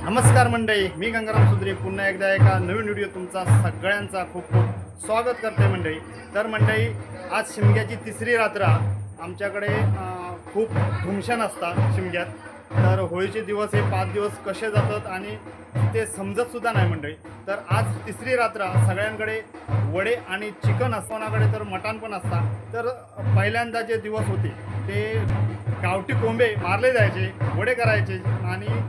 नमस्कार मंडळी, मी गंगाराम सुद्रे पुन्हा एकदा एका नवीन व्हिडिओ तुमचा सगळ्यांचा खूप खूप स्वागत करते मंडळी. तर मंडळी, आज शिमग्याची तिसरी रात्र आमच्याकडे खूप धुमशान असतात शिमग्यात. तर होळीचे दिवस हे 5 दिवस कसे जातात आणि ते समजतसुद्धा नाही मंडळी. तर आज तिसरी रात्र सगळ्यांकडे वडे आणि चिकन असतं, कोणाकडे तर मटण पण असतात. तर पहिल्यांदा जे दिवस होते ते गावठी कोंबे मारले जायचे, वडे करायचे आणि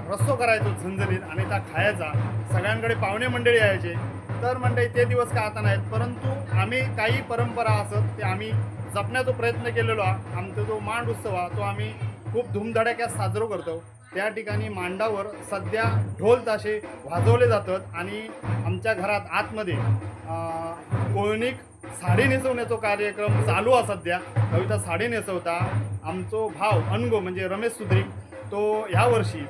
रस्सो करायचो झणझणीत आणि त्या खायचा. सगळ्यांकडे पाहुणे मंडळी यायचे. तर मंडळी ते दिवस काय आता नाहीत, परंतु आम्ही काही परंपरा असत ते आम्ही जपण्याचा प्रयत्न केलेलो आहे. आमचा जो मांड उत्सव आहे तो आम्ही खूप धूमधडाक्यात साजरा करतो. त्या ठिकाणी मांडावर सध्या ढोल ताशे वाजवले जातात आणि आमच्या घरात आतमध्ये कोणीक साडी नेसवण्याचा कार्यक्रम चालू आहे सध्या. कविता साडी नेसवता. आमचो भाव अनगो म्हणजे रमेश सुद्रिक तो ह्या वर्षी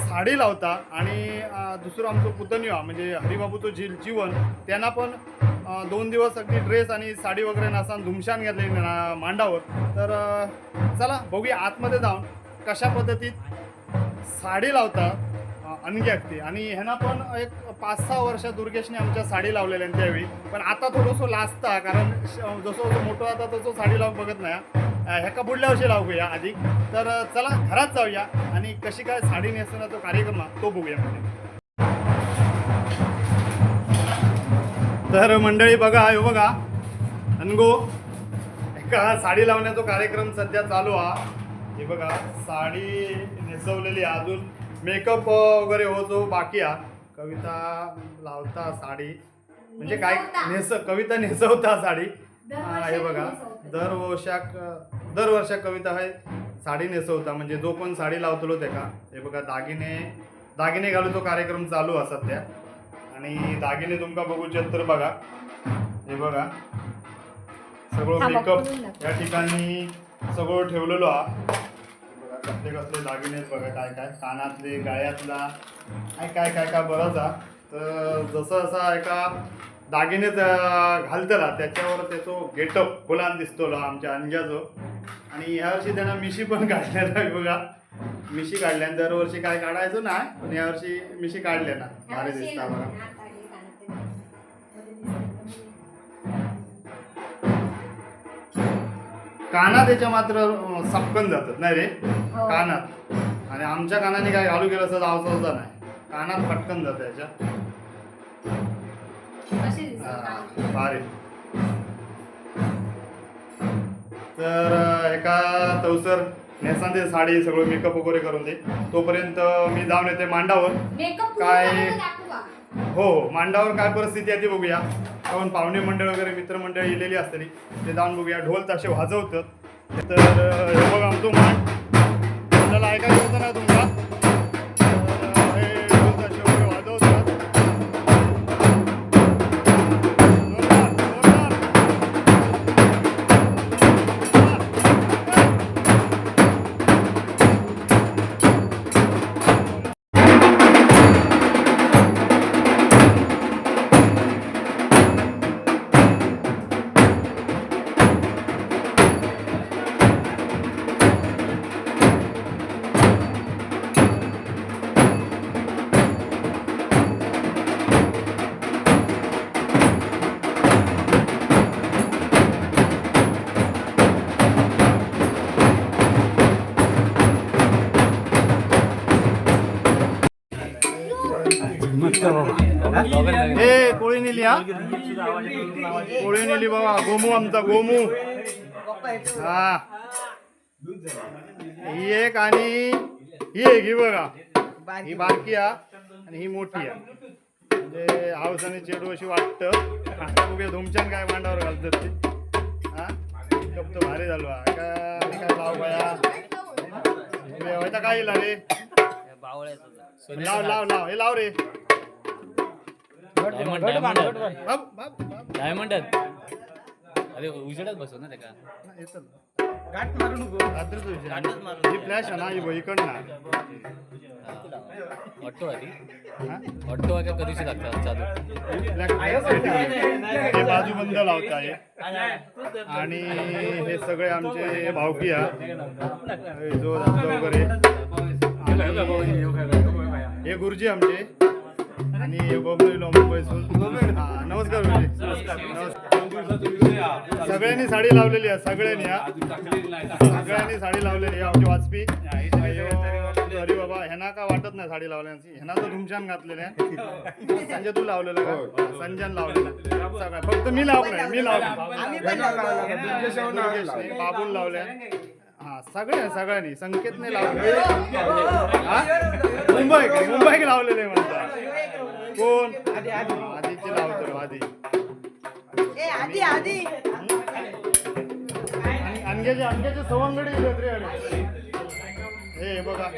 साडी लावता आणि दुसरं आमचं पुतण्या म्हणजे हरिबाबूचं जीवन त्यांना पण 2 दिवस अगदी ड्रेस आणि साडी वगैरे नसा धुमशान घेतले मांडावर. तर चला बघूया आतमध्ये जाऊन कशा पद्धतीत साडी लावता अनग्यागते. आणि ह्यांना पण एक 5-6 वर्ष दुर्गेशने आमच्या साडी लावलेल्या त्यावेळी. पण आता थोडंसं लाजता, कारण जसं जसं मोठं आता तसं साडी लावून बघत नाही. ह्याका पुढल्या वर्षी लावूया आधी. तर चला घरात जाऊया आणि कशी काय साडी नेसण्याचा कार्यक्रम तो बघूया. तर मंडळी बघा, हे बघा अनगो एका साडी लावण्याचा कार्यक्रम सध्या चालू आहे. हे बघा साडी नेसवलेली, अजून मेकअप वगैरे होतो बाकी आहे. कविता लावता साडी म्हणजे काय कविता नेसवता साडी. हे बघा दरवर्षाक कविता आहे साडी नेसवता, म्हणजे जो पण साडी लावतलो ते का. हे बघा दागिने घालू तो कार्यक्रम चालू आहे सध्या. आणि दागिने तुमका बघूचे तर बघा, हे बघा सगळं मेकअप या ठिकाणी सगळं ठेवलेलो आहे. कसले कसले दागिने बघा, काय काय कानातले, गळ्यातला काय काय काय बरंच आहे. तर जसं असा एका दागिनेच घालतला त्याच्यावर त्याचो गेटअप फुलान दिसतो आमच्या अंजाचो. आणि ह्या वर्षी त्यांना मिशी पण काढलेला आहे बघा. मिशी काढल्या, दरवर्षी काय काढायचं नाही पण यावर्षी मिशी काढल्या ना, भारी दिसता बघा. कानात त्याच्या मात्र सपकन जातात नाही रे कानात. आणि आमच्या कानाने काय घालू गेलं असं आवसा नाही, कानात फटकन जात याच्या. भारी. तर एका तवसर नेसांदे साडी सगळं मेकअप वगैरे करून दे. तोपर्यंत मी जाऊन येते मांडावर. काय हो मांडावर काय परिस्थिती आहे ती बघूया. आपण पाहुणे मंडळ वगैरे मित्रमंडळ येलेली असतली ते जाऊन बघूया. ढोल ताशे वाजवतात. तर हे बघ आमचं मांड आपल्याला ऐकायचं होतं ना तुमचा. हे ढोल ताशे वगैरे वाजवतात. हे कोळी नेली, हा कोळी नेली बाबा. गोमू आमचा गोमू. हा ही एक आणि ही एक. ही बघा ही बारकी आहे आणि ही मोठी आहे. म्हणजे हाऊस आणि चेडू अशी वाटतं. आता बघूया धुमच्यान काय मांडावर घालतात ते. हा कप तो भारी झालो काय लाव बाया काय येईल रे. लाव लाव लाव हे लाव रे. डायमंड अरे उजेडात बसव ना त्याका. गाठ मारू नको. ही फ्लॅश आहे ना, ही इकडनं ऑटो आधी ऑटो का कधीशी लागतात चालू. हे बाजूबंद लावता आहे आणि हे सगळे आमचे भावकी आहे जो वगैरे. हे हे गुरुजी आमचे आणि हे बबलू मुंबईसून. हा नमस्कार गुरुजी. सगळ्यांनी साडी लावलेली आहे, सगळ्यांनी साडी लावलेली आहे. आमची वाजपी अरे बाबा ह्यांना का वाटत नाही साडी लावल्याची, ह्यांना तर धुमशान घातलेले आहे. संजय तू लावलेलं का? संजन लावलेलं सगळं, फक्त मी लावलंय, मी लावलं. बाबूल लावल्या. हा सगळ्यांनी संकेतने लावले. मुंबई लावलेले म्हणतात. कोण? आधीचे लावतो आधी. अंग्याचे सवंगडी हे बघा,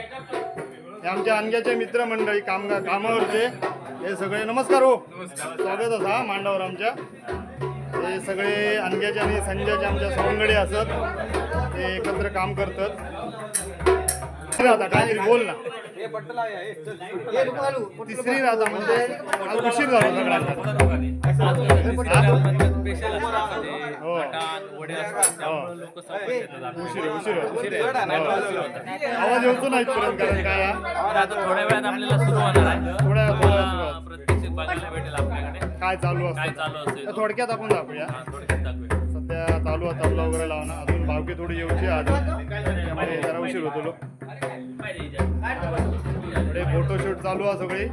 हे आमच्या अंग्याचे मित्रमंडळी कामावरचे हे सगळे. नमस्कार हो, स्वागत असा मांडावर आमच्या. हे सगळे अंग्याचे आणि संजयचे आमच्या सवंगडी असत, ते एकत्र काम करतात. आता काहीतरी बोल ना. तिसरी राहता म्हणजे आज उशीर झाला सगळ्यांना. उशीर आवाज येतो नाही परत, कारण काय थोड्या वेळात आपल्याला सुरू होणार आहे. थोड्या प्रत्यक्ष बघायला भेटेल आपल्याकडे काय चालू असतं. थोडक्यात आपण दाखवूया. सध्या चालू आहे तबला वगैरे लावणं. अजून भावकी थोडी येऊची अजून, त्यामुळे जरा उशीर होतो. पुढे फोटोशूट चालू आहे सगळी.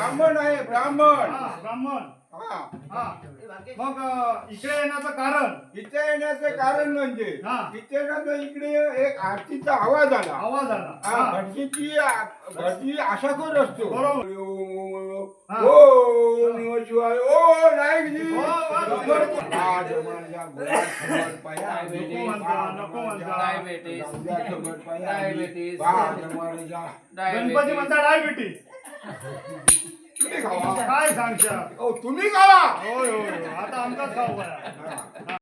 ब्राह्मण आहे ब्राह्मण. हा ब्राह्मण. हा हा मग इकडे येण्याचं कारण इथे येण्याचं कारण म्हणजे हा. इथे ना तो इकडे एक आरतीचा आवाज आला. आवाज आला. हा, हा. भटजीची आशा करत असतो. बरोबर. हा. ओ नमः शिवाय ओ नाईकजी. हो, वा, जबर- आज माझ्या घोड्यात खबर पाया. नको म्हणता, नको म्हणता. डायबेटीस. जाऊद्या खबर पाया. डायबेटीस. आज माझ्या गणपती म्हणता डायबिटीस. तुम्ही खावा. काय सांगशा? ओ तुम्ही खावा. होय होय आता आमचाच खाऊ काय. हा.